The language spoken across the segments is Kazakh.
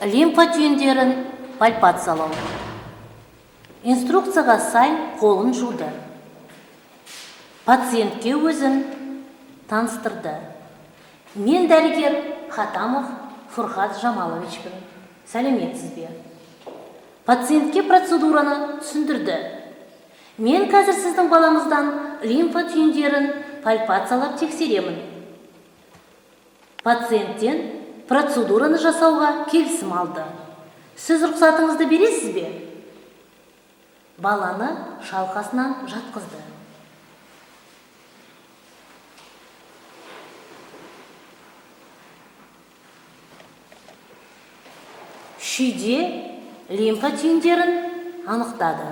Лимфа түйіндерін пальпациялау. Инструкцияға сай қолын жуды. Пациентке өзін таныстырды. Мен дәрігер Хатамов Фурхат Жамаловичпін. Сәлеметсіз бе? Пациентке процедураны түсіндірді. Мен қазір сіздің балаңыздан лимфа түйіндерін пальпациялап тексеремін. Пациенттен процедураны жасауға келісім алды. Сіз рұқсатыңызды бересіз бе? Баланы шалқасынан жатқызды. Шүйде лимфа түйіндерін анықтады.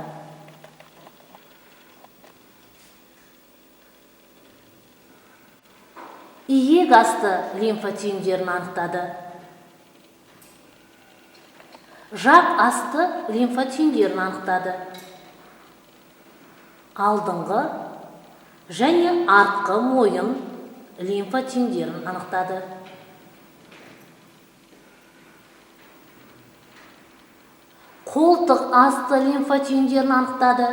Иек асты лимфа түйіндерін анықтады. Жақ асты лимфа түйіндерін анықтады. Алдыңғы және артқы мойын лимфа түйіндерін анықтады. Қолтық асты лимфа түйіндерін анықтады.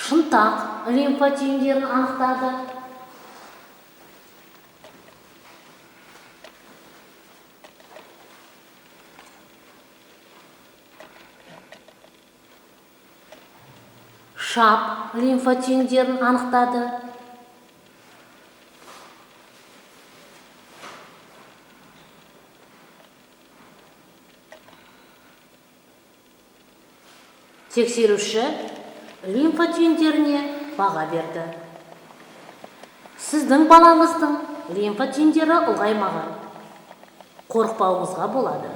Шынтақ лимфа түйіндерін анықтады. Шап лимфа түйіндерін анықтады. Тексеруші лимфа түйіндеріне баға берді. Сіздің балаңыздың лимфа түйіндері ұлғаймаған. Қорықпауыңызға болады.